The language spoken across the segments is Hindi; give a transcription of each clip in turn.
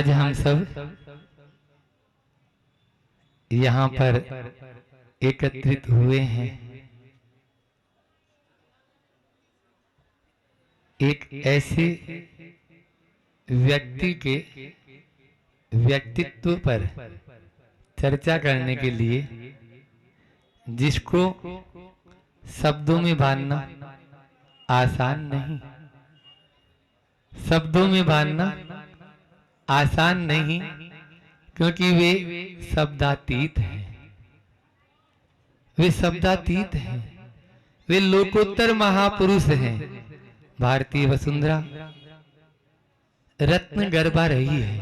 आज हम सब यहाँ पर एकत्रित हुए हैं एक ऐसे व्यक्ति के व्यक्तित्व पर चर्चा करने के लिए जिसको शब्दों में बांधना आसान नहीं, शब्दों में बांधना आसान नहीं, क्योंकि वे शब्दातीत हैं, वे शब्दातीत हैं, वे लोकोत्तर महापुरुष हैं। भारतीय वसुंधरा रत्न गर्भा रही है,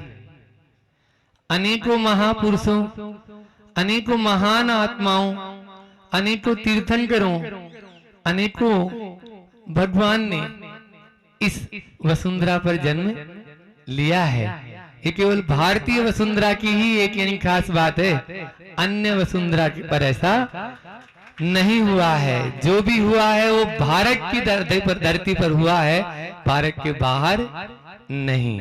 अनेकों महापुरुषों, अनेकों महान आत्माओं, अनेकों तीर्थंकरों, अनेकों भगवान ने इस वसुंधरा पर जन्म लिया है। ये केवल भारतीय वसुंधरा की ही एक यानी खास बात है, अन्य वसुंधरा पर ऐसा नहीं हुआ है। जो भी हुआ है वो भारत की धरती पर हुआ है, भारत के बाहर नहीं।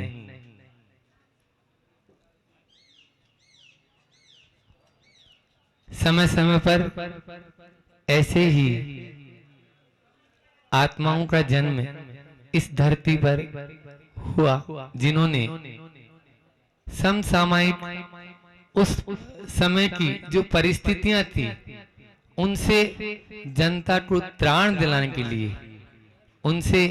समय समय पर ऐसे ही आत्माओं का जन्म इस धरती पर हुआ, जिन्होंने समसामयिक उस समय की जो परिस्थितियां थी उनसे जनता को त्राण दिलाने के लिए, उनसे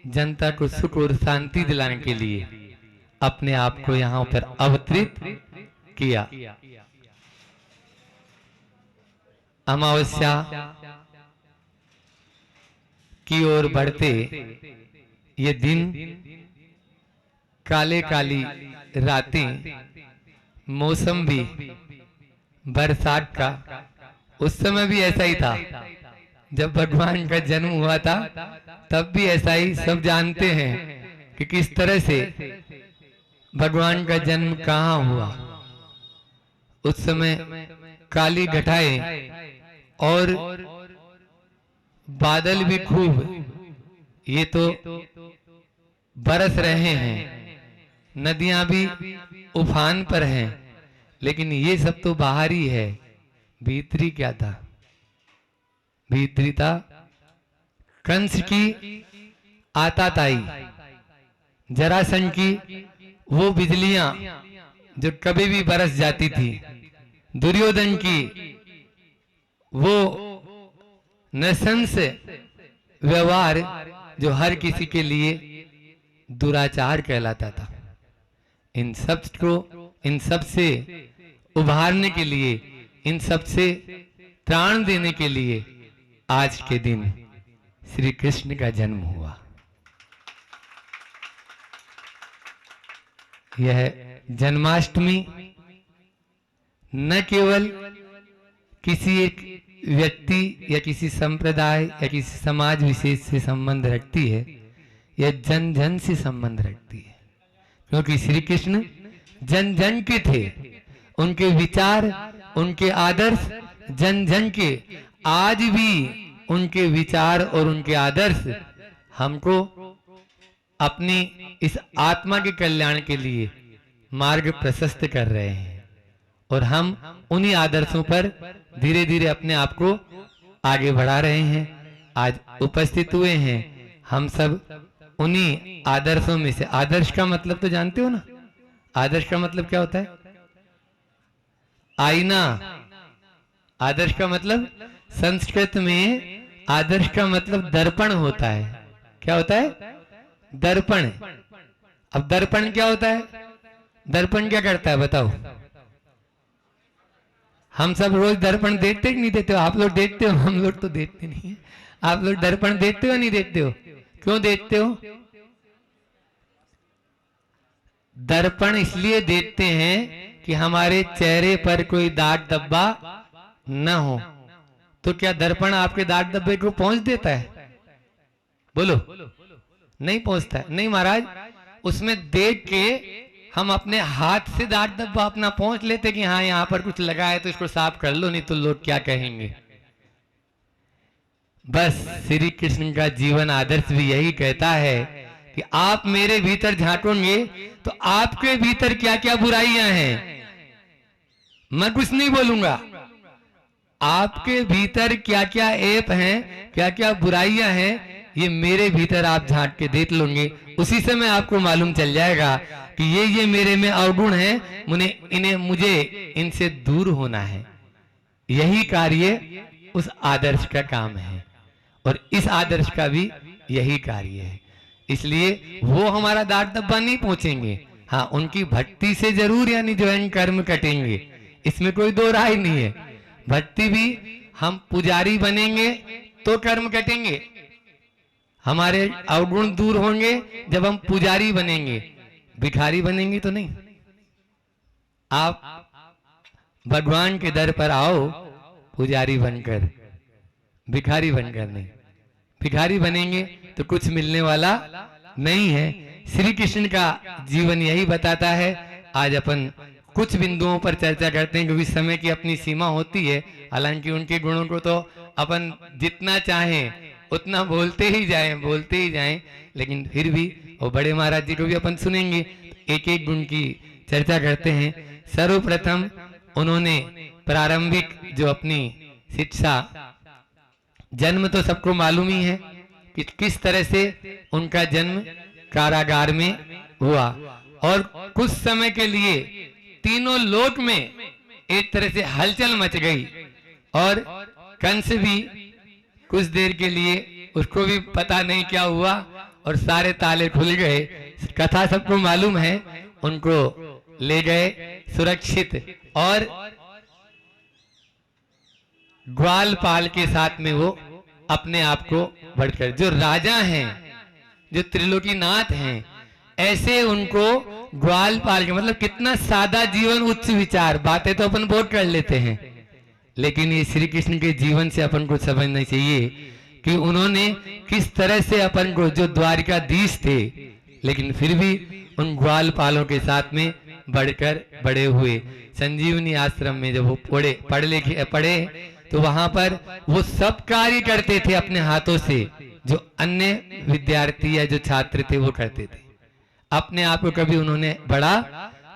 जनता को सुख और शांति दिलाने के लिए अपने आप को यहाँ पर अवतरित किया। अमावस्या की ओर बढ़ते ये दिन, काले काली रातें, मौसम भी बरसात का, उस समय भी ऐसा ही था जब भगवान का जन्म हुआ था, तब भी ऐसा ही सब जानते हैं कि किस तरह से भगवान का जन्म कहाँ हुआ। उस समय काली घटाएं और बादल भी खूब ये तो बरस रहे हैं, नदियां भी उफान पर हैं, लेकिन ये सब तो बाहरी है। भीतरी क्या था? भीतरी था कंस की आताताई, जरासंध की वो बिजलियां जो कभी भी बरस जाती थी, दुर्योधन की वो नृशंस व्यवहार जो हर किसी के लिए दुराचार कहलाता था। इन सब से उभारने के लिए, इन सब से त्राण देने के लिए आज के दिन श्री कृष्ण का जन्म हुआ। यह जन्माष्टमी न केवल किसी एक व्यक्ति या किसी संप्रदाय या किसी समाज विशेष से संबंध रखती है, यह जन जन से संबंध रखती है, क्योंकि श्री कृष्ण जन जन के थे। उनके विचार, उनके आदर्श जन जन के, आज भी उनके विचार और उनके आदर्श हमको अपनी इस आत्मा के कल्याण के लिए मार्ग प्रशस्त कर रहे हैं, और हम उन्हीं आदर्शों पर धीरे धीरे अपने आप को आगे बढ़ा रहे हैं। आज उपस्थित हुए हैं हम सब उन्हीं आदर्शों में से। आदर्श का मतलब तो जानते हो ना? आदर्श का मतलब क्या होता है? आईना। आदर्श का मतलब संस्कृत में आदर्श का मतलब दर्पण होता है। क्या होता है? दर्पण। अब दर्पण क्या होता है? दर्पण क्या करता है बताओ? हम सब रोज दर्पण देखते कि नहीं देखते हो? आप लोग देखते हो, हम लोग तो देखते नहीं है। आप लोग दर्पण देखते हो नहीं देखते हो? क्यों देखते हो? दर्पण इसलिए देखते हैं कि हमारे चेहरे पर कोई दाग धब्बा न हो। तो क्या दर्पण आपके दाग धब्बे को पोंछ देता है? बोलो। नहीं पहुंचता है। नहीं महाराज, उसमें देख के हम अपने हाथ से दाग धब्बा अपना पोंछ लेते कि हाँ यहाँ पर कुछ लगा है तो इसको साफ कर लो, नहीं तो लोग क्या कहेंगे। बस श्री कृष्ण का जीवन आदर्श भी यही कहता है कि आप मेरे भीतर झांकोगे तो आपके भीतर क्या क्या बुराइयां हैं, मैं कुछ नहीं बोलूंगा। आपके भीतर क्या क्या ऐप हैं, क्या क्या बुराइयां हैं, ये मेरे भीतर आप झांक के देख लोगे, उसी से मैं आपको मालूम चल जाएगा कि ये मेरे में अवगुण है, मुझे इनसे दूर होना है। यही कार्य उस आदर्श का काम है और इस आदर्श का भी यही कार्य है। इसलिए वो हमारा दांत दब्बा नहीं पहुंचेंगे, हाँ उनकी भक्ति से जरूर यानी जो है कर्म कटेंगे, इसमें कोई दो राय नहीं है। भक्ति भी हम पुजारी बनेंगे तो कर्म कटेंगे, हमारे अवगुण दूर होंगे जब हम पुजारी बनेंगे, भिखारी बनेंगे तो नहीं। आप भगवान के दर पर आओ पुजारी बनकर, भिखारी बनकर नहीं। भिखारी बनेंगे तो कुछ मिलने वाला नहीं है। श्री कृष्ण का जीवन यही बताता है। आज अपन कुछ बिंदुओं पर चर्चा करते हैं क्योंकि समय की अपनी सीमा होती है। हालांकि उनके गुणों को तो अपन जितना चाहें उतना बोलते ही जाएं, लेकिन फिर भी वो बड़े महाराज जी को भी अपन सुनेंगे, एक एक गुण की चर्चा करते हैं। सर्वप्रथम उन्होंने प्रारंभिक जो अपनी शिक्षा, जन्म तो सबको मालूम ही है कि किस तरह से उनका जन्म कारागार में हुआ और कुछ समय के लिए तीनों लोक में एक तरह से हलचल मच गई और कंस भी कुछ देर के लिए, उसको भी पता नहीं क्या हुआ और सारे ताले खुल गए। कथा सबको मालूम है। उनको ले गए सुरक्षित और ग्वालपाल के साथ में वो अपने आप को बढ़कर, जो राजा हैं, जो त्रिलोकीनाथ हैं, ऐसे उनको ग्वालपाल के, मतलब कितना सादा जीवन, उच्च विचार। बातें तो अपन बहुत कर लेते हैं, लेकिन ये श्री कृष्ण के जीवन से अपन को समझना चाहिए कि उन्होंने किस तरह से अपन को, जो द्वारिकाधीश थे लेकिन फिर भी उन ग्वालपालों के साथ में बढ़कर बड़े हुए। संजीवनी आश्रम में जब वो पढ़े तो वहां पर वो सब कार्य करते थे अपने हाथों से, जो अन्य विद्यार्थी या जो छात्र थे वो करते थे। अपने आप को कभी उन्होंने बड़ा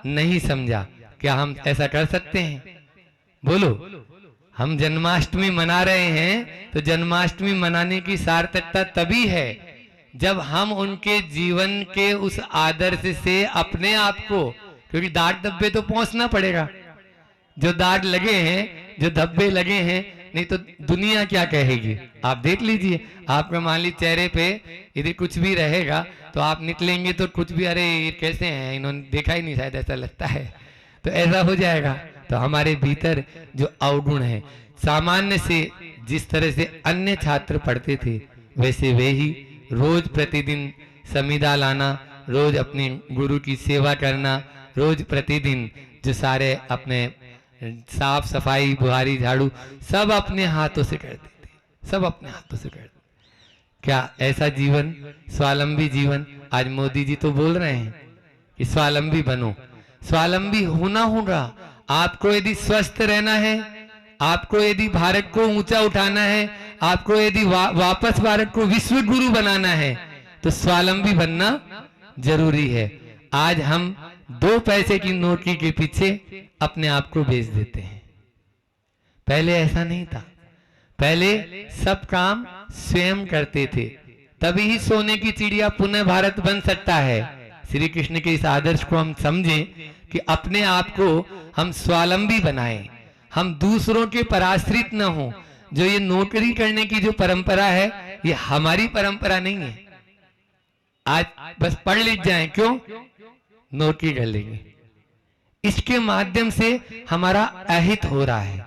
नहीं समझा। क्या हम ऐसा कर सकते हैं? बोलो। हम जन्माष्टमी मना रहे हैं तो जन्माष्टमी मनाने की सार्थकता तभी है जब हम उनके जीवन के उस आदर्श से अपने आप को, क्योंकि दाग धब्बे तो पहुंचना पड़ेगा, जो दाग लगे हैं, जो धब्बे लगे हैं, नहीं तो दुनिया क्या कहेगी। आप देख लीजिए, आपका मान लीजिए चेहरे पे यदि कुछ भी रहेगा तो आप निकलेंगे तो कुछ भी, अरे ये कैसे हैं, इन्होंने देखा ही नहीं शायद, ऐसा लगता है, तो ऐसा हो जाएगा। तो हमारे भीतर जो अवगुण है, सामान्य से जिस तरह से अन्य छात्र पढ़ते थे वैसे वे ही रोज प्रतिदिन समिधा लाना, रोज अपने गुरु की सेवा करना, रोज प्रतिदिन जो सारे अपने साफ सफाई, बुहारी, झाड़ू सब अपने हाथों से करते थे, सब अपने हाथों से करते। क्या ऐसा जीवन, स्वावलंबी जीवन? आज मोदी जी तो बोल रहे हैं कि स्वावलंबी बनो। स्वावलंबी होना होगा। आपको यदि स्वस्थ रहना है, आपको यदि भारत को ऊंचा उठाना है, आपको यदि वापस भारत को विश्व गुरु बनाना है तो स्वावलंबी बनना जरूरी है। आज हम 2 पैसे की नौकरी के पीछे अपने आप को बेच देते हैं। पहले ऐसा नहीं था। पहले सब काम स्वयं करते थे, तभी ही सोने की चिड़िया पुनः भारत बन सकता है। श्री कृष्ण के इस आदर्श को हम समझें कि अपने आप को हम स्वावलंबी बनाएं, हम दूसरों के पराश्रित न हो। जो ये नौकरी करने की जो परंपरा है, ये हमारी परंपरा नहीं है। आज बस पढ़ लिख जाएं, क्यों? नौकरी कर लेंगे। इसके माध्यम से हमारा अहित हो रहा है।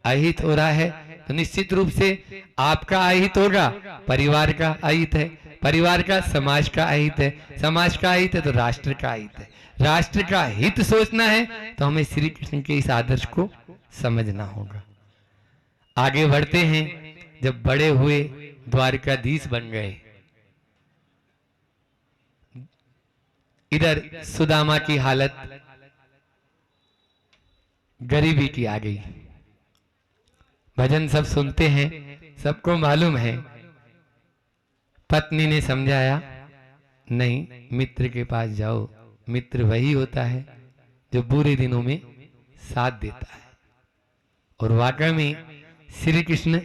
अहित हो रहा है तो निश्चित रूप से आपका अहित होगा, परिवार का अहित है, परिवार का, समाज का अहित है, समाज का अहित है तो राष्ट्र का अहित है। राष्ट्र का हित सोचना है तो हमें श्री कृष्ण के इस आदर्श को समझना होगा। आगे बढ़ते हैं। जब बड़े हुए, द्वारिकाधीश बन गए, इधर सुदामा की हालत गरीबी की आ गई। भजन सब सुनते हैं, सबको मालूम है। पत्नी ने समझाया, नहीं, मित्र के पास जाओ, मित्र वही होता है जो बुरे दिनों में साथ देता है। और वाकई में श्री कृष्ण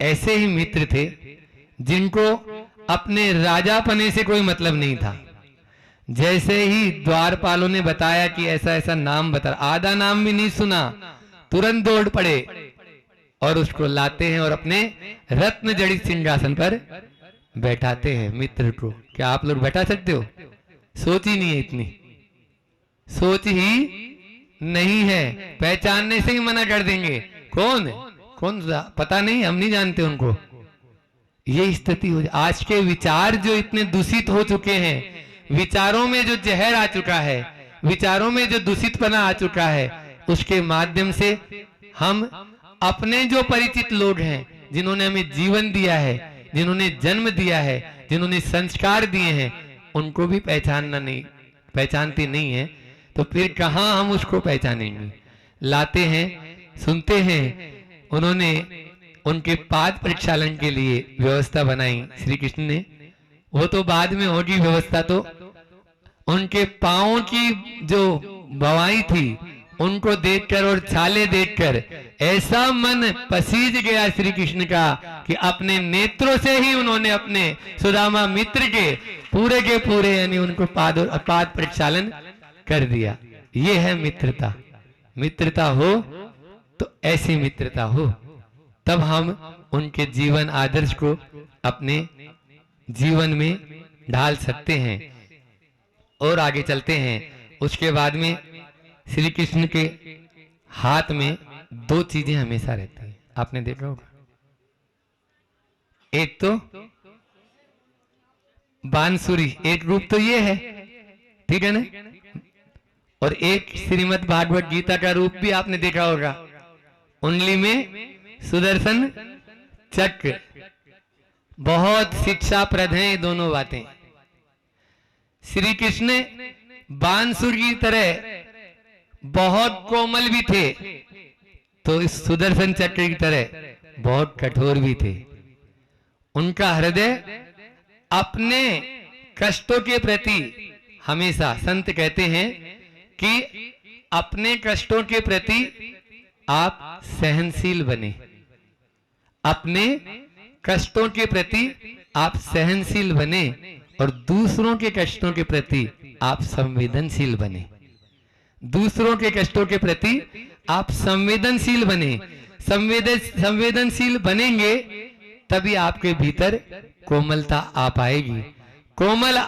ऐसे ही मित्र थे जिनको अपने राजापने से कोई मतलब नहीं था। जैसे ही द्वारपालों ने बताया कि ऐसा ऐसा नाम बता, आधा नाम भी नहीं सुना, तुरंत दौड़ पड़े और उसको लाते हैं और अपने रत्न जड़ित सिंहासन पर बैठाते हैं मित्र को। क्या आप लोग बैठा सकते हो? सोच ही नहीं है, इतनी सोच ही नहीं है, पहचानने से ही मना कर देंगे। कौन कौन पता नहीं, हम नहीं जानते उनको। ये स्थिति हो, आज के विचार जो इतने दूषित हो चुके हैं, विचारों में जो जहर आ चुका है, विचारों में जो दूषितपना आ चुका है, उसके माध्यम से हम अपने जो परिचित लोग हैं, जिन्होंने हमें जीवन दिया है, जिन्होंने जन्म दिया है, जिन्होंने संस्कार दिए हैं, उनको भी पहचानते नहीं है, तो फिर कहां हम उसको पहचानेंगे। लाते हैं, सुनते हैं। उन्होंने उनके पाद प्रक्षालन के लिए व्यवस्था बनाई श्री कृष्ण ने। वो तो बाद में होगी व्यवस्था, तो उनके पांवों की जो बवाई थी उनको देखकर और छाले देखकर ऐसा मन पसीज गया श्री कृष्ण का कि अपने नेत्रों से ही उन्होंने अपने सुदामा मित्र के पूरे यानी उनको पाद प्रक्षालन कर दिया। ये है मित्रता। मित्रता हो तो ऐसी मित्रता हो, तब हम उनके जीवन आदर्श को अपने जीवन में ढाल सकते हैं। और आगे चलते हैं। उसके बाद में श्री कृष्ण के हाथ में दो चीजें हमेशा रहती हैं, आपने देखा होगा। एक तो बांसुरी, एक रूप तो ये है, ठीक है ना, और एक श्रीमद् भागवत गीता का रूप भी आपने देखा होगा। उंगली में सुदर्शन चक्र, बहुत शिक्षाप्रद है ये दोनों बातें। श्री कृष्ण बांसुर की तरह बहुत कोमल भी थे, तो इस सुदर्शन चक्र की तरह बहुत कठोर भी थे। उनका हृदय अपने कष्टों के प्रति हमेशा, संत कहते हैं कि अपने कष्टों के प्रति आप सहनशील बने, अपने कष्टों के प्रति आप सहनशील बने और दूसरों के कष्टों के प्रति आप संवेदनशील बने। दूसरों के कष्टों के प्रति आप संवेदनशील बने। संवेदनशील बनेंगे तभी आपके भीतर कोमलता आ पाएगी। कोमल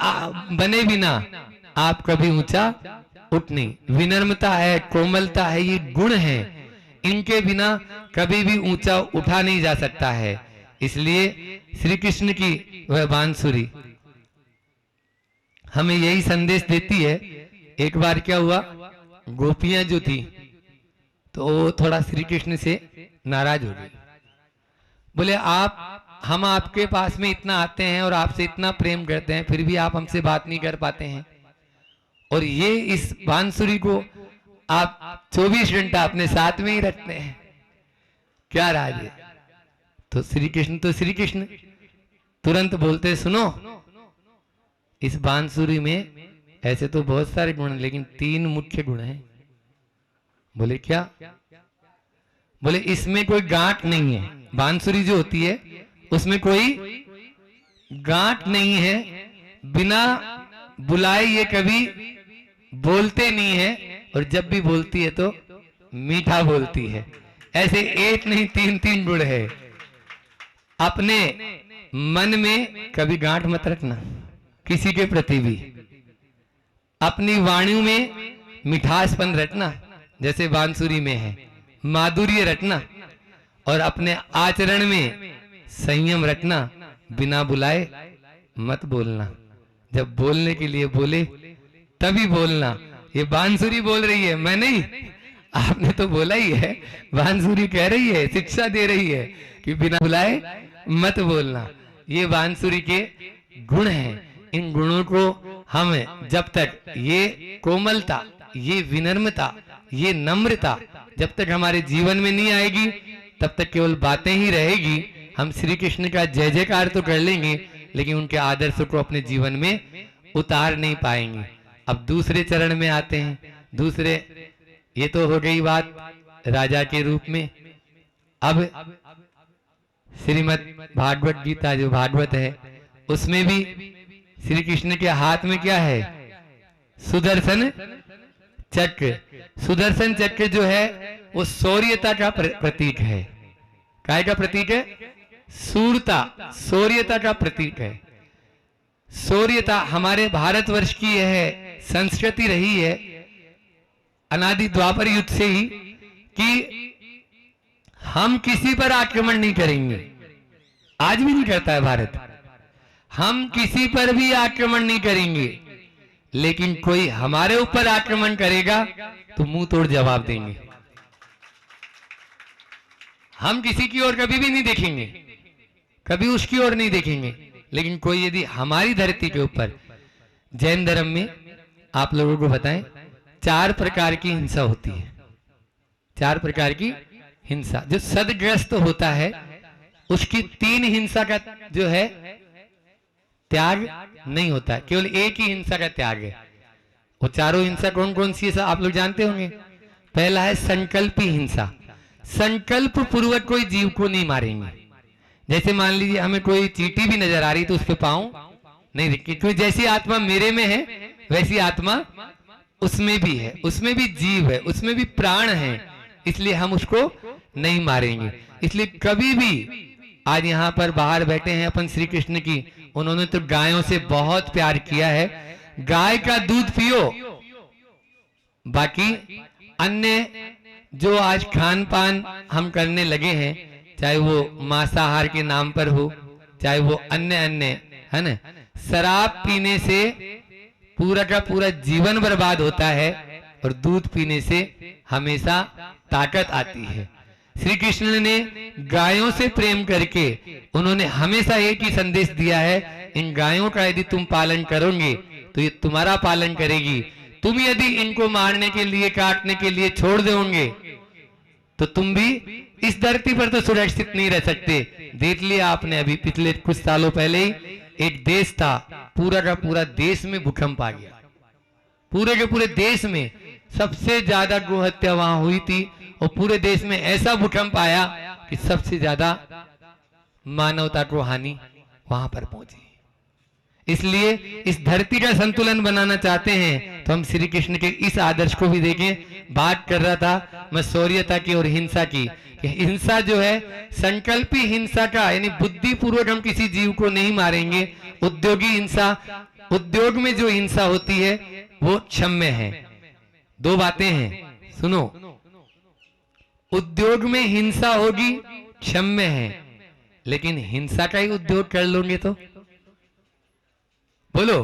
बने बिना आप कभी ऊंचा उठ नहीं। विनम्रता है, कोमलता है, ये गुण है, इनके बिना कभी भी ऊंचा उठा नहीं जा सकता है। इसलिए श्री कृष्ण की वह बांसुरी हमें यही संदेश देती है। एक बार क्या हुआ, गोपियां जो थी तो वो थोड़ा श्री कृष्ण से नाराज हो गई। बोले हम आपके पास में इतना आते हैं और आपसे इतना प्रेम करते हैं, फिर भी आप हमसे बात नहीं कर पाते हैं, और ये इस बांसुरी को आप 24 घंटा अपने साथ में ही रखते हैं, क्या राज है? तो श्री कृष्ण तुरंत बोलते, सुनो, इस बांसुरी में ऐसे तो बहुत सारे गुण हैं, लेकिन 3 मुख्य गुण हैं। बोले क्या? बोले इसमें कोई गांठ नहीं है। बांसुरी जो होती है उसमें कोई गांठ नहीं है, बिना बुलाए ये कभी बोलते नहीं है, और जब भी बोलती है तो मीठा बोलती है। ऐसे एक नहीं 3 गुण है। अपने मन में कभी गांठ मत रखना किसी के प्रति भी। अपनी वाणी में मिठासपन रखना, जैसे बांसुरी में है, माधुर्य रखना, और अपने आचरण में संयम रखना। बिना बुलाए मत बोलना, जब बोलने के लिए बोले तभी बोलना। ये बांसुरी बोल रही है, मैं नहीं, आपने तो बोला ही है। बांसुरी कह रही है, शिक्षा दे रही है कि बिना बुलाए मत बोलना। ये बांसुरी के गुण हैं। इन गुणों को हम जब तक, ये कोमलता, ये विनम्रता, ये नम्रता जब तक हमारे जीवन में नहीं आएगी, तब तक केवल बातें ही रहेगी। हम श्री कृष्ण का जय जयकार तो कर लेंगे, लेकिन उनके आदर्शों को अपने जीवन में उतार नहीं पाएंगे। अब दूसरे चरण में आते हैं। दूसरे, ये तो हो गई बात राजा के रूप में। अब श्रीमद् भागवत गीता जो भागवत है उसमें भी श्री कृष्ण के हाथ में क्या है? सुदर्शन चक्र। सुदर्शन चक्र जो है वो शौर्यता का प्रतीक है। काय का प्रतीक है? शूरता, शौर्यता का प्रतीक है। शौर्यता हमारे भारतवर्ष की यह संस्कृति रही है अनादि द्वापर युग से ही कि हम किसी पर आक्रमण नहीं करेंगे। आज भी नहीं करता है भारत। हम किसी पर भी आक्रमण नहीं करेंगे, लेकिन कोई हमारे ऊपर आक्रमण करेगा तो मुंह तोड़ जवाब देंगे। हम किसी की ओर कभी भी नहीं देखेंगे, कभी उसकी ओर नहीं देखेंगे, लेकिन कोई यदि हमारी धरती के ऊपर, जैन धर्म में आप लोगों को बताएं 4 प्रकार की हिंसा होती है। 4 प्रकार की हिंसा। जो सदग्रस्त होता है उसकी 3 हिंसा का जो है त्याग नहीं होता, केवल एक ही हिंसा का त्याग है। वो चारों हिंसा कौन कौन सी है आप लोग जानते होंगे। पहला है संकल्पी हिंसा। संकल्प पूर्वक कोई जीव को नहीं मारेंगे। जैसे मान लीजिए हमें कोई चींटी भी नजर आ रही तो उस पे पांव नहीं रखेंगे, क्योंकि जैसी आत्मा मेरे में है वैसी आत्मा उसमें भी है, उसमें भी जीव है, उसमें भी प्राण है, इसलिए हम उसको नहीं मारेंगे। इसलिए कभी भी, आज यहाँ पर बाहर बैठे हैं अपन श्री कृष्ण की, उन्होंने तो गायों से बहुत प्यार किया है। गाय का दूध पियो। बाकी अन्य जो आज खान पान हम करने लगे हैं, चाहे वो मांसाहार के नाम पर हो, चाहे वो अन्य अन्य है ना, शराब पीने से पूरा का पूरा जीवन बर्बाद होता है और दूध पीने से हमेशा ताकत आती है। श्री कृष्ण ने गायों से प्रेम करके उन्होंने हमेशा एक ही संदेश दिया है, इन गायों का यदि तुम पालन करोगे तो ये तुम्हारा पालन करेगी। तुम यदि इनको मारने के लिए, काटने के लिए छोड़ दोगे तो तुम भी इस धरती पर तो सुरक्षित नहीं रह सकते। देख लिया आपने, अभी पिछले कुछ सालों पहले ही एक देश था, पूरा का पूरा देश में भूकंप आ गया। पूरे के पूरे देश में सबसे ज्यादा गोहत्या वहां हुई थी और पूरे देश में ऐसा भूकंप आया कि सबसे ज्यादा मानवता को हानि वहां पर पहुंची। इसलिए इस धरती का संतुलन बनाना चाहते हैं तो हम श्री कृष्ण के इस आदर्श को भी देखें। बात कर रहा था मैं शौर्यता की और हिंसा की। हिंसा जो है संकल्पी हिंसा का, यानी बुद्धि पूर्वक हम किसी जीव को नहीं मारेंगे। उद्योगी हिंसा, उद्योग में जो हिंसा होती है वो क्षम्य है। 2 बातें हैं, सुनो। उद्योग में हिंसा होगी, क्षम्य है, लेकिन हिंसा का ही उद्योग कर लोगे तो बोलो,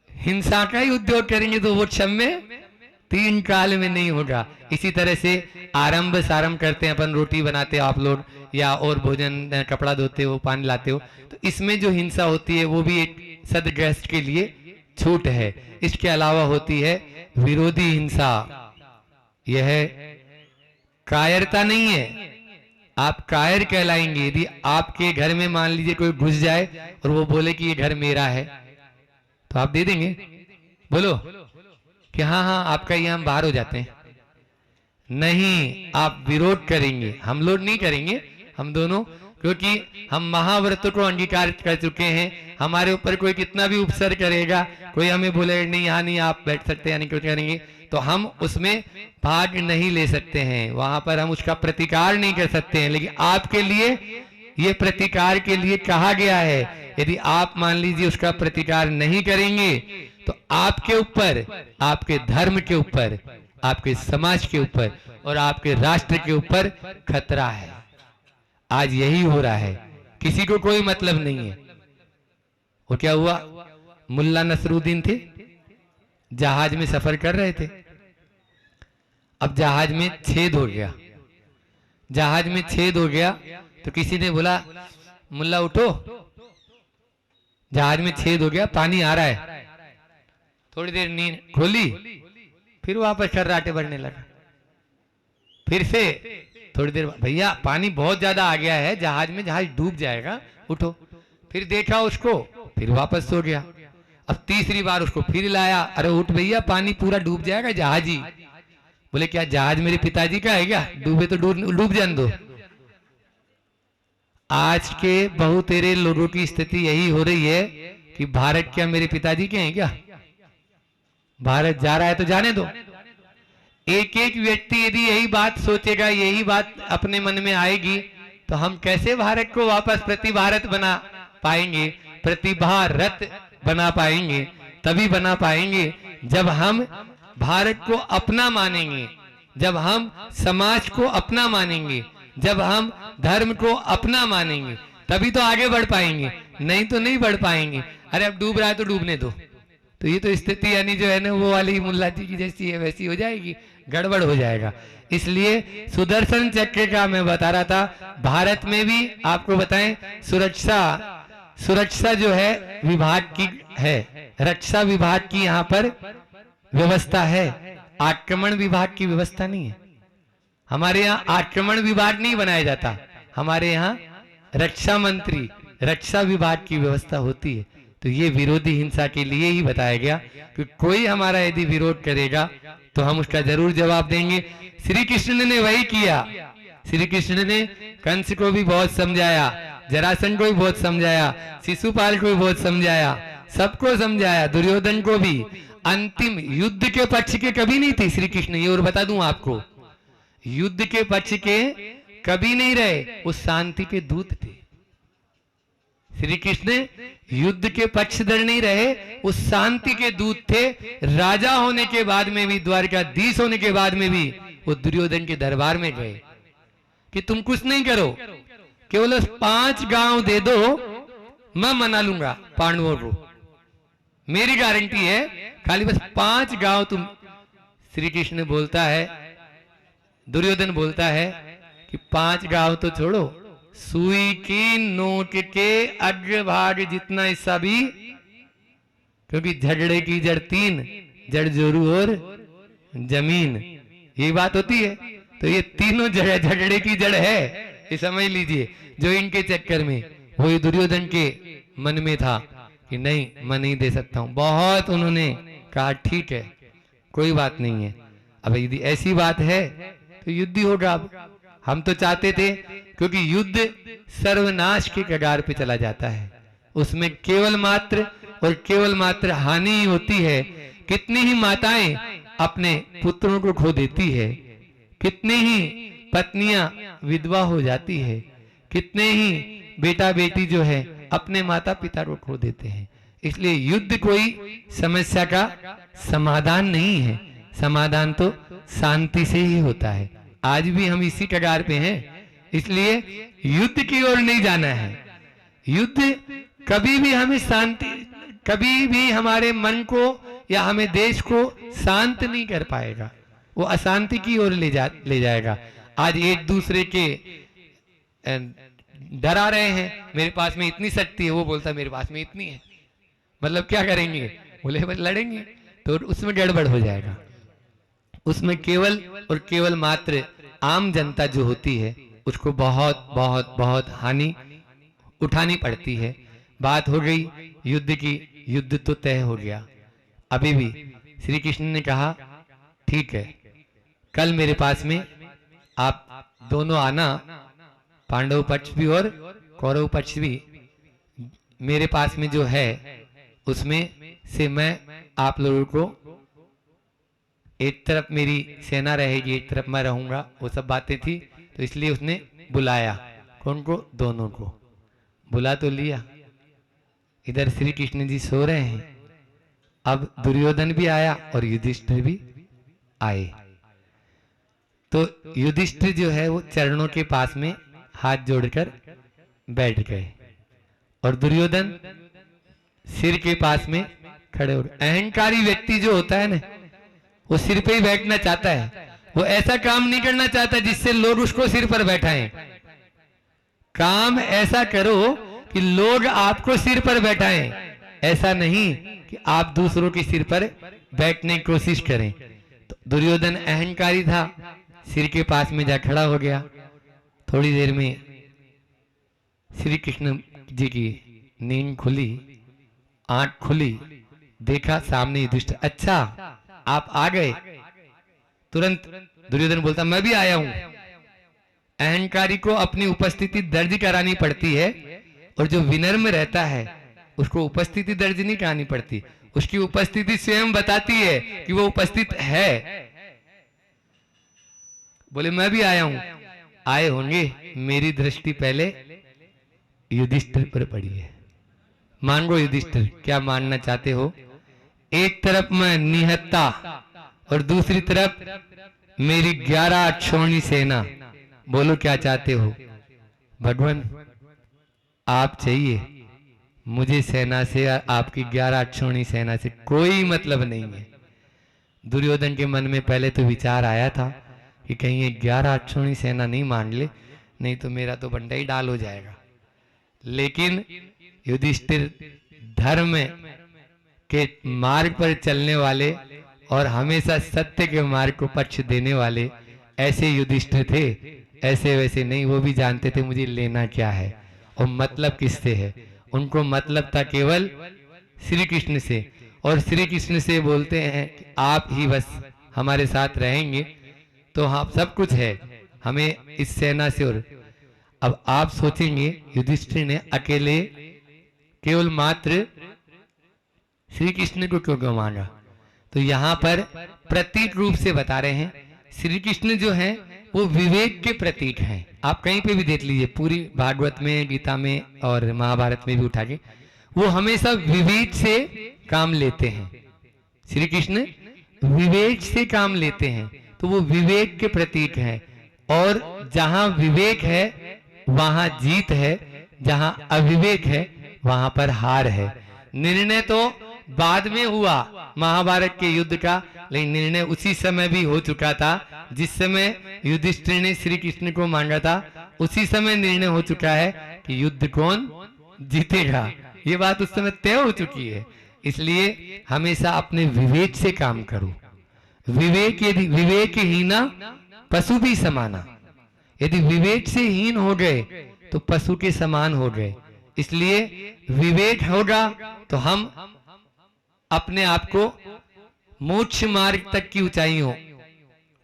हिंसा का ही उद्योग करेंगे तो वो क्षम्य 3 काल में नहीं होगा। इसी तरह से आरंभ सारंभ करते हैं अपन, रोटी बनाते हो आप लोग या और भोजन, कपड़ा धोते हो, पानी लाते हो, तो इसमें जो हिंसा होती है वो भी एक सदग्रस्त के लिए छूट है। इसके अलावा होती है विरोधी हिंसा। यह कायरता नहीं है, आप कायर कहलाएंगे यदि आपके घर में मान लीजिए कोई घुस जाए और वो बोले कि ये घर मेरा है तो आप दे देंगे? बोलो कि हाँ हाँ आपका ये, हम बाहर हो जाते हैं। नहीं, आप विरोध करेंगे। हम लोग नहीं करेंगे, हम दोनों, क्योंकि हम महाव्रत को अंगीकार कर चुके हैं। हमारे ऊपर कोई कितना भी उपसर करेगा, कोई हमें बोले नहीं यहाँ नहीं आप बैठ सकते, यानी कुछ करेंगे तो हम उसमें भाग नहीं ले सकते हैं, वहां पर हम उसका प्रतिकार नहीं कर सकते हैं। लेकिन आपके लिए ये प्रतिकार के लिए कहा गया है। यदि आप मान लीजिए उसका प्रतिकार नहीं करेंगे तो आपके ऊपर, आपके धर्म के ऊपर, आपके समाज के ऊपर और आपके राष्ट्र के ऊपर खतरा है। आज यही हो रहा है, किसी को कोई मतलब नहीं है। वो क्या हुआ, मुल्ला नसरुद्दीन थे, जहाज में सफर कर रहे थे। अब जहाज में छेद हो गया, जहाज में छेद हो गया तो किसी ने बोला मुल्ला उठो, जहाज में छेद हो गया, पानी आ रहा है। थोड़ी देर नींद खोली, फिर वापस खर्राटे बढ़ने लगा। फिर से थोड़ी देर, भैया पानी बहुत ज्यादा आ गया है जहाज में, जहाज डूब जाएगा, उठो। फिर देखा उसको, फिर वापस सो गया। अब तीसरी बार उसको फिर लाया, अरे उठ भैया पानी पूरा डूब जाएगा जहाज ही। बोले क्या जहाज मेरे पिताजी का है क्या, डूबे तो डूब जान दो। आज के बहुतेरे लोगों की स्थिति यही हो रही है कि भारत क्या मेरे पिताजी के हैं क्या, भारत जा रहा है तो जाने दो। एक एक व्यक्ति यदि यही बात सोचेगा, यही बात अपने मन में आएगी, तो हम कैसे भारत को वापस प्रति भारत बना पाएंगे, प्रति भारत बना पाएंगे? तभी बना पाएंगे जब हम भारत को अपना मानेंगे, जब हम समाज को अपना मानेंगे, जब हम धर्म को अपना मानेंगे, तभी तो आगे बढ़ पाएंगे, नहीं तो नहीं बढ़ पाएंगे। अरे अब डूब रहा है तो डूबने दो, तो ये तो स्थिति यानी जो है ना वो वाली मुल्ला जी की जैसी है वैसी हो जाएगी, गड़बड़ हो जाएगा। इसलिए सुदर्शन चक्र का मैं बता रहा था, भारत में भी आपको बताएं सुरक्षा जो है विभाग की है, रक्षा विभाग की यहाँ पर व्यवस्था है, आक्रमण विभाग की व्यवस्था नहीं है। हमारे यहाँ आक्रमण विभाग नहीं बनाया जाता, हमारे यहाँ रक्षा मंत्री रक्षा विभाग की व्यवस्था होती है। तो ये विरोधी हिंसा के लिए ही बताया गया कि कोई हमारा यदि विरोध करेगा तो हम उसका जरूर जवाब देंगे। श्री कृष्ण ने वही किया, श्री कृष्ण ने कंस को भी बहुत समझाया, जरासंध को भी बहुत समझाया, शिशुपाल को भी बहुत समझाया, सबको समझाया, दुर्योधन को भी। अंतिम युद्ध के पक्ष के कभी नहीं थे श्री कृष्ण, ये और बता दूं आपको, युद्ध के पक्ष के कभी नहीं रहे, वो शांति के दूत थे। श्री कृष्ण युद्ध के पक्षधर नहीं रहे, वो शांति के दूत थे। राजा होने के बाद में भी, द्वारकाधीश होने के बाद में भी वो दुर्योधन के दरबार में गए कि तुम कुछ नहीं करो, केवल 5 गांव दे दो, मैं मना लूंगा पांडवों को, मेरी गारंटी है, खाली बस 5 गांव तुम। श्री कृष्ण बोलता है, दुर्योधन बोलता है कि 5 गांव तो छोड़ो, सुई की नोक के अग्रभाग जितना हिस्सा भी, क्योंकि झगड़े की जड़ 3, जड़ जोरू और जमीन, ये बात होती है। तो ये तीनों झगड़े की जड़ है, ये समझ लीजिए। जो इनके चक्कर में वही दुर्योधन के मन में था कि नहीं मैं नहीं दे सकता हूं, बहुत उन्होंने कहा ठीक है कोई बात नहीं है। अब यदि ऐसी बात है तो युद्ध ही होगा। अब हम तो चाहते थे, क्योंकि युद्ध सर्वनाश के कगार पे चला जाता है, उसमें केवल मात्र हानि ही होती है। कितनी ही माताएं अपने पुत्रों को खो देती है, कितनी ही पत्नियां विधवा हो जाती है, कितने ही बेटा बेटी जो है अपने माता पिता को खो देते हैं। इसलिए युद्ध कोई समस्या का समाधान नहीं है, समाधान तो शांति से ही होता है। आज भी हम इसी कगार पे हैं, इसलिए युद्ध की ओर नहीं जाना है। युद्ध कभी भी हमें शांति, कभी भी हमारे मन को या हमें देश को शांत नहीं कर पाएगा, वो अशांति की ओर ले जाएगा। आज एक दूसरे के डरा रहे हैं, मेरे पास में इतनी शक्ति है, वो बोलता है मेरे पास में इतनी है, मतलब क्या करेंगे, बोले बस लड़ेंगे, तो उसमें गड़बड़ हो जाएगा। उसमें केवल और केवल मात्र आम जनता जो होती है उसको बहुत बहुत बहुत हानि उठानी पड़ती है। बात हो गई युद्ध की, युद्ध तो तय हो गया। अभी भी श्री कृष्ण ने कहा ठीक है, कल मेरे पास में आप दोनों आना, पांडव पक्ष भी और कौरव पक्ष भी, मेरे पास में जो है उसमें से मैं आप लोगों को, एक तरफ मेरी सेना रहेगी, एक तरफ मैं रहूंगा, वो सब बातें थी। तो इसलिए उसने बुलाया, कौन को, दोनों को बुला तो लिया। इधर श्री कृष्ण जी सो रहे हैं, अब दुर्योधन भी आया और युधिष्ठिर भी आए। तो युधिष्ठिर जो है वो चरणों के पास में हाथ जोड़कर बैठ गए और दुर्योधन सिर के पास में खड़े हो गए। अहंकारी व्यक्ति जो होता है ना, वो सिर पे ही बैठना चाहता है, वो ऐसा काम नहीं करना चाहता जिससे लोग उसको सिर पर बैठाएं। काम ऐसा करो कि लोग आपको सिर पर बैठाएं, ऐसा नहीं कि आप दूसरों के सिर पर बैठने की कोशिश करें। तो दुर्योधन अहंकारी था, सिर के पास में जा खड़ा हो गया। थोड़ी देर में श्री कृष्ण जी की नींद खुली, आंख खुली देखा सामने युधिष्ठिर, अच्छा आप आ गए। तुरंत दुर्योधन बोलता मैं भी आया हूं। अहंकारी को अपनी उपस्थिति दर्ज करानी पड़ती है, और जो विनम्र रहता है उसको उपस्थिति दर्ज नहीं करानी पड़ती, उसकी उपस्थिति स्वयं बताती है कि वो उपस्थित है। बोले मैं भी आया हूं। आए होंगे, मेरी दृष्टि पहले युधिष्ठिर पर पड़ी है। मांगो युधिष्ठिर, क्या मानना चाहते हो? एक तरफ मैं निहत्ता और दूसरी तरफ मेरी 11 अक्षौणी सेना, बोलो क्या चाहते हो? भगवान आप चाहिए, मुझे सेना से, आपकी 11 अक्षौणी सेना से कोई मतलब नहीं है। दुर्योधन के मन में पहले तो विचार आया था कि कहीं ये 11 अक्षौणी सेना नहीं मान ले, नहीं तो मेरा तो बंडा ही डाल हो जाएगा। लेकिन युधिष्ठिर धर्म के मार्ग पर चलने वाले और हमेशा सत्य के मार्ग को पक्ष देने वाले ऐसे युधिष्ठिर थे। ऐसे वैसे नहीं, वो भी जानते थे मुझे लेना क्या है और मतलब किससे है। उनको मतलब था केवल श्री कृष्ण से, और श्री कृष्ण से बोलते हैं कि आप ही बस हमारे साथ रहेंगे तो हाँ सब कुछ है हमें इस सेना से। और अब आप सोचेंगे युधिष्ठिर ने अकेले केवल मात्र श्री कृष्ण को क्यों मांगा? तो यहाँ पर प्रतीक रूप से बता रहे हैं, श्री कृष्ण जो है वो विवेक के प्रतीक हैं। आप कहीं पे भी देख लीजिए, पूरी भागवत में, गीता में और महाभारत में भी उठा के, वो हमेशा विवेक से काम लेते हैं। श्री कृष्ण विवेक से काम लेते हैं, तो वो विवेक के प्रतीक हैं। और जहां विवेक है वहां जीत है, जहां अविवेक है वहां पर हार है। निर्णय तो बाद में हुआ महाभारत के युद्ध का, लेकिन निर्णय उसी समय भी हो चुका था जिस समय युधिष्ठिर ने श्री कृष्ण को मांगा था। उसी समय निर्णय हो चुका है कि युद्ध कौन जीतेगा, ये बात उस समय तय हो चुकी है। इसलिए हमेशा अपने विवेक से काम करो। विवेक यदि विवेकहीना पशु भी समाना, यदि विवेक से हीन हो गए तो पशु के समान हो गए। इसलिए विवेक होगा तो हम अपने आप को मोक्ष मार्ग तक की ऊंचाइयों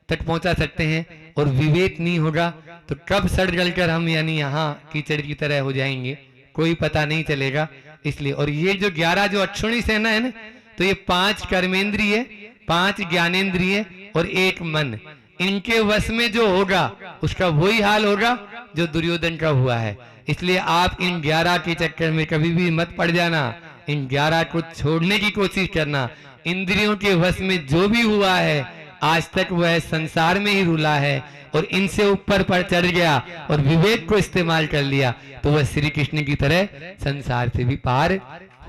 तक पहुंचा सकते हैं, और विवेक नहीं होगा तो कब सड़ जलकर हम यानी यहाँ कीचड़ की तरह हो जाएंगे, कोई पता नहीं चलेगा। इसलिए और ये जो 11 जो अक्षौणी सेना है ना, तो ये 5 कर्मेंद्रिय, 5 ज्ञानेंद्रिय और 1 मन, इनके वश में जो होगा उसका वही हाल होगा जो दुर्योधन का हुआ है। इसलिए आप इन 11 के चक्कर में कभी भी मत पड़ जाना, इन 11 को छोड़ने की कोशिश करना। इंद्रियों के वश में जो भी हुआ है आज तक वह संसार में ही रुला है, और इनसे ऊपर पर चढ़ गया और विवेक को इस्तेमाल कर लिया तो वह श्री कृष्ण की तरह संसार से भी पार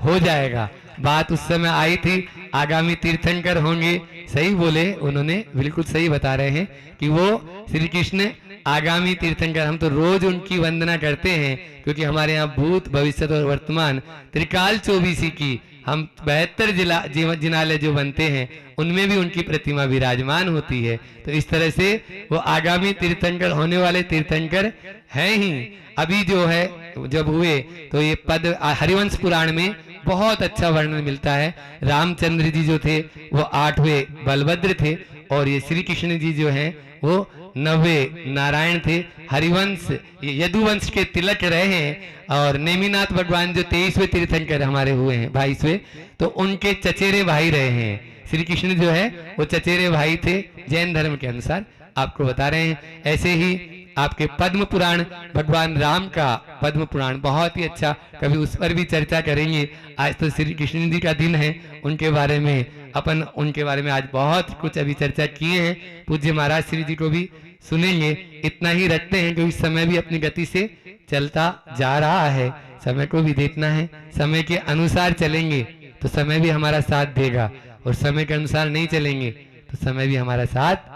हो जाएगा। बात उस समय आई थी आगामी तीर्थंकर होंगे, सही बोले उन्होंने, बिल्कुल सही बता रहे हैं कि वो श्री कृष्ण आगामी तीर्थंकर। हम तो रोज उनकी वंदना करते हैं क्योंकि हमारे यहाँ भूत भविष्य और वर्तमान त्रिकाल 24 की हम 72 जिनालय जो बनते हैं उनमें भी उनकी प्रतिमा विराजमान होती है। तो इस तरह से वो आगामी तीर्थंकर होने वाले तीर्थंकर हैं ही। अभी जो है जब हुए तो ये पद हरिवंश पुराण में बहुत अच्छा वर्णन मिलता है। रामचंद्र जी जो थे वो 8वें बलभद्र थे, और ये श्री कृष्ण जी जो हैं वो 9वें नारायण थे। हरिवंश यदुवंश के तिलक रहे हैं, और नेमिनाथ भगवान जो 23वें तीर्थंकर हमारे हुए हैं 22वें, तो उनके चचेरे भाई रहे हैं। श्री कृष्ण जो है वो चचेरे भाई थे जैन धर्म के अनुसार, आपको बता रहे हैं। ऐसे ही आपके पद्म पुराण, भगवान राम का पद्म पुराण बहुत ही अच्छा, कभी उस पर भी चर्चा करेंगे। आज तो श्री कृष्ण जी का दिन है, उनके बारे में अपन उनके बारे में आज बहुत कुछ अभी चर्चा किए हैं। पूज्य महाराज श्री जी को भी सुनेंगे। इतना ही रखते हैं क्योंकि समय भी अपनी गति से चलता जा रहा है, समय को भी देखना है। समय के अनुसार चलेंगे तो समय भी हमारा साथ देगा, और समय के अनुसार नहीं चलेंगे तो समय भी हमारा साथ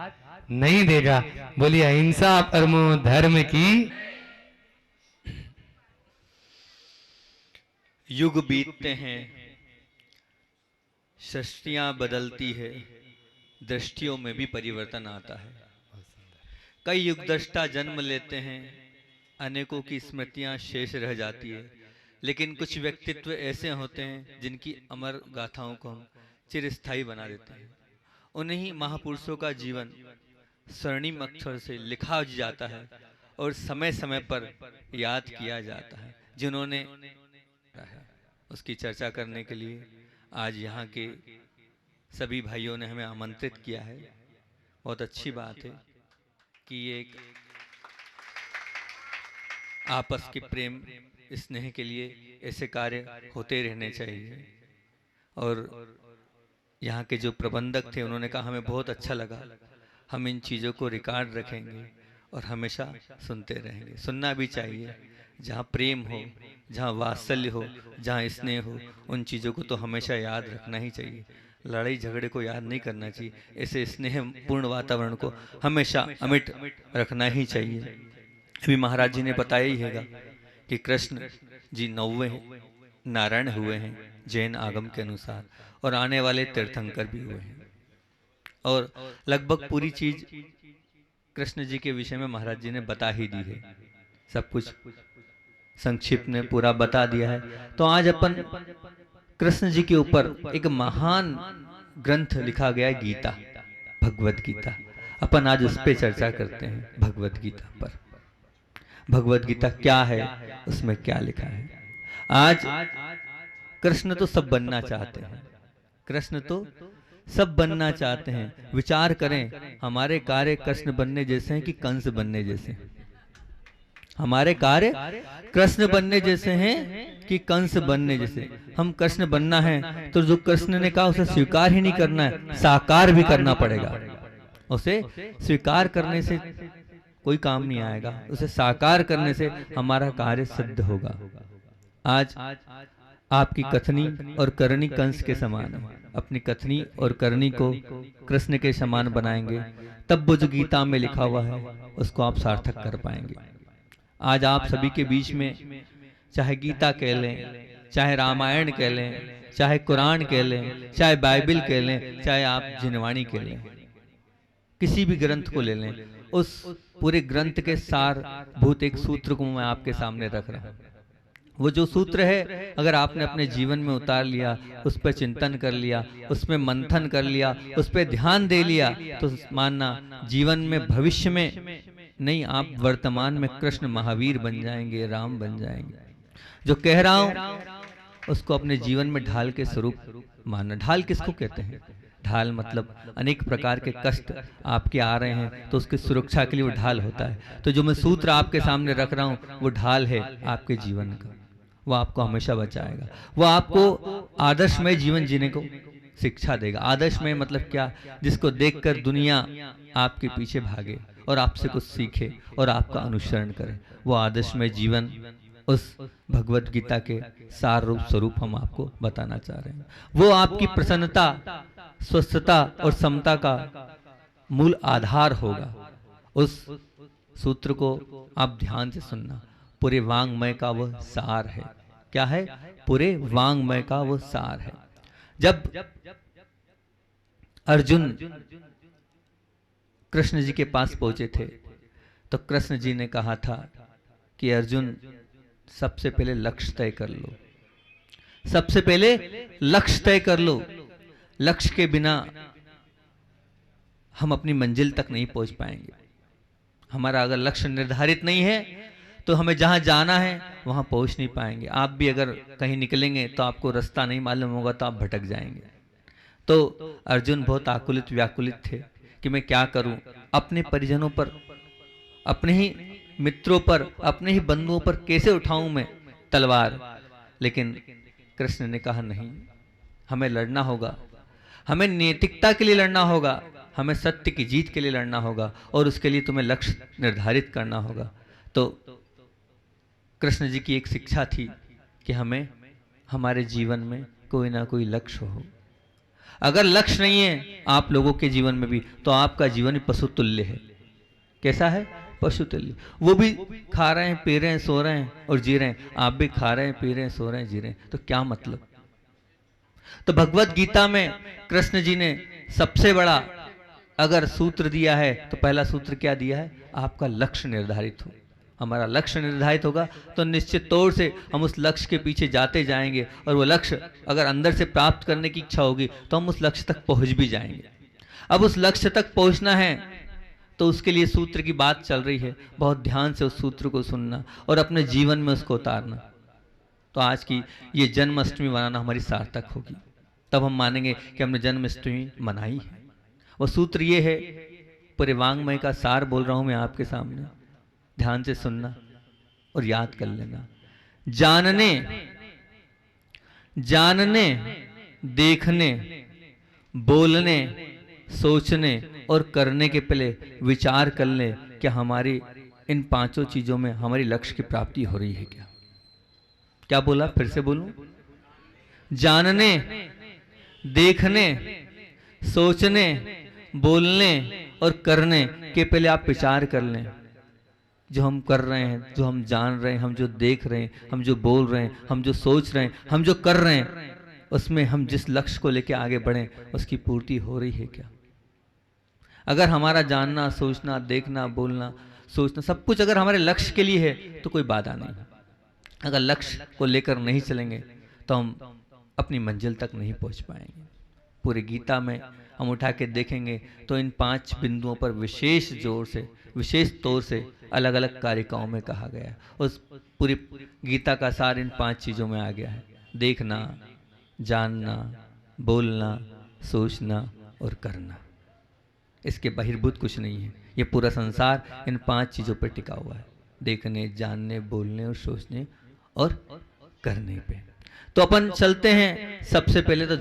नहीं देगा। बोलिए अहिंसा परमो धर्म की। युग बीतते हैं, सृष्टियां बदलती है, दृष्टियों में भी परिवर्तन आता है। कई युग दृष्टा जन्म लेते हैं, अनेकों की स्मृतियां शेष रह जाती है। लेकिन कुछ व्यक्तित्व ऐसे होते हैं जिनकी अमर गाथाओं को हम चिरस्थायी बना देते हैं। उन्हीं महापुरुषों का जीवन स्वर्णिम अक्षर से लिखा जाता है और समय समय पर याद किया जाता है। जिन्होंने उसकी चर्चा करने के लिए आज यहाँ के सभी भाइयों ने हमें आमंत्रित किया है। बहुत अच्छी बात है कि ये एक आपस के प्रेम स्नेह के लिए ऐसे कार्य होते रहने चाहिए। और यहाँ के जो प्रबंधक थे उन्होंने कहा हमें बहुत अच्छा लगा, हम इन चीज़ों को रिकॉर्ड रखेंगे और हमेशा सुनते रहेंगे। सुनना भी चाहिए। जहाँ प्रेम हो, जहाँ वात्सल्य हो, जहाँ स्नेह हो, उन चीज़ों को तो हमेशा याद रखना ही चाहिए। लड़ाई झगड़े को याद नहीं करना चाहिए। ऐसे स्नेह पूर्ण वातावरण को हमेशा अमिट रखना ही चाहिए। अभी महाराज जी ने बताया ही हैगा कि कृष्ण जी 9वें नारायण हुए हैं जैन आगम के अनुसार, और आने वाले तीर्थंकर भी हुए हैं। और लगभग पूरी चीज कृष्ण जी के विषय में महाराज जी ने बता ही दी है। सब कुछ संक्षिप्त में पूरा बता दिया है। तो आज अपन कृष्ण जी के ऊपर एक महान ग्रंथ लिखा गया है, गीता, भगवत गीता। अपन आज उस पर चर्चा करते हैं, भगवत गीता पर। भगवत गीता क्या है, उसमें क्या लिखा है। आज कृष्ण तो सब बनना चाहते हैं, कृष्ण तो सब बनना चाहते हैं। विचार करें, हमारे कार्य कृष्ण बनने जैसे हैं कि कंस बनने जैसे हैं। हमारे कार्य कृष्ण बनने जैसे हैं कि कंस बनने जैसे। हम कृष्ण बनना है तो जो कृष्ण ने कहा उसे स्वीकार ही नहीं करना है, साकार भी करना पड़ेगा। उसे स्वीकार करने से कोई काम नहीं आएगा, उसे साकार करने से हमारा कार्य सिद्ध होगा। आज आपकी कथनी और करनी कंस के समान है। अपनी कथनी और करनी को कृष्ण के समान बनाएंगे, तब वो जो गीता में लिखा हुआ है उसको आप सार्थक कर पाएंगे। आज आप सभी के बीच में चाहे गीता कह लें, चाहे रामायण कह लें, चाहे कुरान कह लें, चाहे बाइबल कह लें, चाहे आप जिनवाणी कह लें, किसी भी ग्रंथ को ले लें, उस पूरे ग्रंथ के सार भूत एक सूत्र को मैं आपके सामने रख रहा हूं। वो जो सूत्र है, अगर आपने अपने जीवन में उतार लिया, उस पर चिंतन कर लिया, उसमें मंथन कर लिया, उस पर ध्यान दे लिया, तो मानना जीवन में, भविष्य में नहीं, आप वर्तमान में कृष्ण महावीर बन जाएंगे, राम बन जाएंगे। जो कह रहा हूं उसको अपने जीवन में ढाल के स्वरूप मानना। ढाल किसको कहते हैं? ढाल मतलब अनेक प्रकार के कष्ट आपके आ रहे हैं तो उसकी सुरक्षा के लिए वो ढाल होता है। तो जो मैं सूत्र आपके सामने रख रहा हूं वो ढाल है आपके जीवन का। वो आपको हमेशा बचाएगा, वो आपको आदर्शमय जीवन जीने को शिक्षा देगा। आदर्शमय मतलब क्या? जिसको देखकर दुनिया आपके पीछे भागे और आपसे कुछ सीखे और आपका अनुसरण करे। वो आदर्शमय जीवन उस भगवत गीता के सार रूप स्वरूप हम आपको बताना चाह रहे हैं। वो आपकी प्रसन्नता, स्वस्थता और समता का मूल आधार होगा। उस सूत्र को आप ध्यान से सुनना। पूरे वांग्मय का वह सार है। क्या है? पूरे वांग्मय का वह सार है। जब अर्जुन कृष्ण जी के पास पहुंचे थे तो कृष्ण जी ने कहा था कि अर्जुन सबसे पहले लक्ष्य तय कर लो, सबसे पहले लक्ष्य तय कर लो। लक्ष्य के बिना हम अपनी मंजिल तक नहीं पहुंच पाएंगे। हमारा अगर लक्ष्य निर्धारित नहीं है तो हमें जहां जाना है वहां पहुंच नहीं पाएंगे। आप भी अगर कहीं निकलेंगे तो आपको रास्ता नहीं मालूम होगा तो आप भटक जाएंगे। तो अर्जुन बहुत आकुलित व्याकुलित थे कि मैं क्या करूं, अपने परिजनों पर, अपने ही मित्रों पर, अपने ही बंधुओं पर कैसे उठाऊं मैं तलवार। लेकिन कृष्ण ने कहा नहीं, हमें लड़ना होगा, हमें नैतिकता के लिए लड़ना होगा, हमें सत्य की जीत के लिए लड़ना होगा और उसके लिए तुम्हें लक्ष्य निर्धारित करना होगा। तो कृष्ण जी की एक शिक्षा थी कि हमें हमारे जीवन में कोई ना कोई लक्ष्य हो। अगर लक्ष्य नहीं है आप लोगों के जीवन में भी तो आपका जीवन पशु तुल्य है। कैसा है? पशु तुल्य। वो भी खा रहे हैं, पी रहे हैं, सो रहे हैं और जी रहे हैं, आप भी खा रहे हैं, पी रहे हैं, सो रहे हैं, जी रहे हैं, तो क्या मतलब? तो भगवत गीता में कृष्ण जी ने सबसे बड़ा अगर सूत्र दिया है तो पहला सूत्र क्या दिया है? आपका लक्ष्य निर्धारित हो, हमारा लक्ष्य निर्धारित होगा तो निश्चित तौर से हम उस लक्ष्य के पीछे जाते जाएंगे, और वो लक्ष्य अगर अंदर से प्राप्त करने की इच्छा होगी तो हम उस लक्ष्य तक पहुंच भी जाएंगे। अब उस लक्ष्य तक पहुंचना है तो उसके लिए सूत्र की बात चल रही है, बहुत ध्यान से उस सूत्र को सुनना और अपने जीवन में उसको उतारना। तो आज की ये जन्माष्टमी मनाना हमारी सार्थक होगी, तब हम मानेंगे कि हमने जन्माष्टमी मनाई है। वो सूत्र ये है, पूरे वांग्मय का सार बोल रहा हूं मैं आपके सामने, ध्यान से सुनना और याद कर लेना। जानने, जानने, देखने, बोलने, सोचने और करने के पहले विचार कर ले कि हमारी इन पांचों चीजों में हमारी लक्ष्य की प्राप्ति हो रही है क्या। क्या बोला, फिर से बोलूं? जानने, देखने, सोचने, बोलने और करने के पहले आप विचार कर लें, जो हम कर रहे हैं, जो हम जान रहे हैं, हम जो देख रहे हैं, हम जो बोल रहे हैं, हम जो सोच रहे हैं, हम जो कर रहे हैं, उसमें हम जिस लक्ष्य को लेकर आगे बढ़ें उसकी पूर्ति हो रही है क्या। अगर हमारा जानना, सोचना, देखना, बोलना, सोचना सब कुछ अगर हमारे लक्ष्य के लिए है तो कोई बाधा नहीं। अगर लक्ष्य को लेकर नहीं चलेंगे तो हम अपनी मंजिल तक नहीं पहुंच पाएंगे। पूरे गीता में हम उठा के देखेंगे तो इन 5 बिंदुओं पर विशेष जोर से, विशेष तौर से अलग अलग कारिकाओं में कहा गया है। उस पूरी गीता का सार इन 5 चीजों में आ गया है। देखना, जानना, बोलना, सोचना और करना। इसके बहिर्भूत कुछ नहीं है। ये पूरा संसार इन 5 चीजों पर टिका हुआ है, देखने, जानने, बोलने और सोचने और करने पे। तो अपन चलते हैं, सबसे पहले तो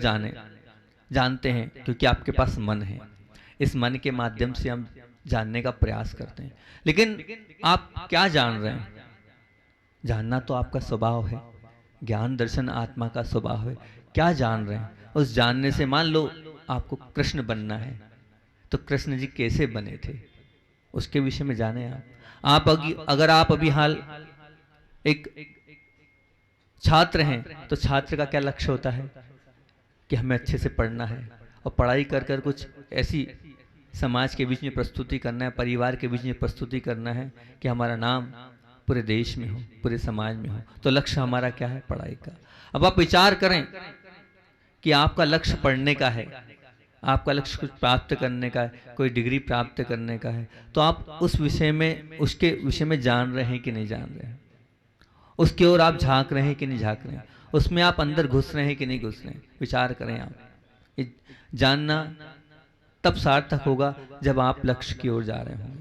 जानते हैं क्योंकि आपके पास मन है। इस मन के माध्यम से हम जानने का प्रयास करते हैं। लेकिन आप क्या जान रहे हैं? जानना तो आपका स्वभाव है, ज्ञान दर्शन आत्मा का स्वभाव है। क्या जान रहे हैं? उस जानने से, मान लो आपको कृष्ण बनना है तो कृष्ण जी कैसे बने थे उसके विषय में जाने आप। अगर आप अभी हाल एक छात्र हैं तो छात्र का क्या लक्ष्य होता है कि हमें अच्छे से पढ़ना है और पढ़ाई कर कर कुछ ऐसी समाज के बीच में प्रस्तुति करना है, परिवार के बीच में प्रस्तुति करना है कि हमारा नाम पूरे देश में हो, पूरे समाज में हो। तो लक्ष्य हमारा क्या है? पढ़ाई का। अब आप विचार करें कि आपका लक्ष्य पढ़ने का है, आपका लक्ष्य कुछ प्राप्त करने का है, कोई डिग्री प्राप्त करने का है, तो आप उस विषय में, उसके विषय में जान रहे हैं कि नहीं जान रहे हैं? उसकी ओर आप झांक रहे हैं कि नहीं झांक रहे हैं? उसमें आप अंदर घुस रहे हैं कि नहीं घुस रहे हैं? विचार करें आप। जानना तब सार्थक होगा जब आप लक्ष्य की ओर जा रहे होंगे।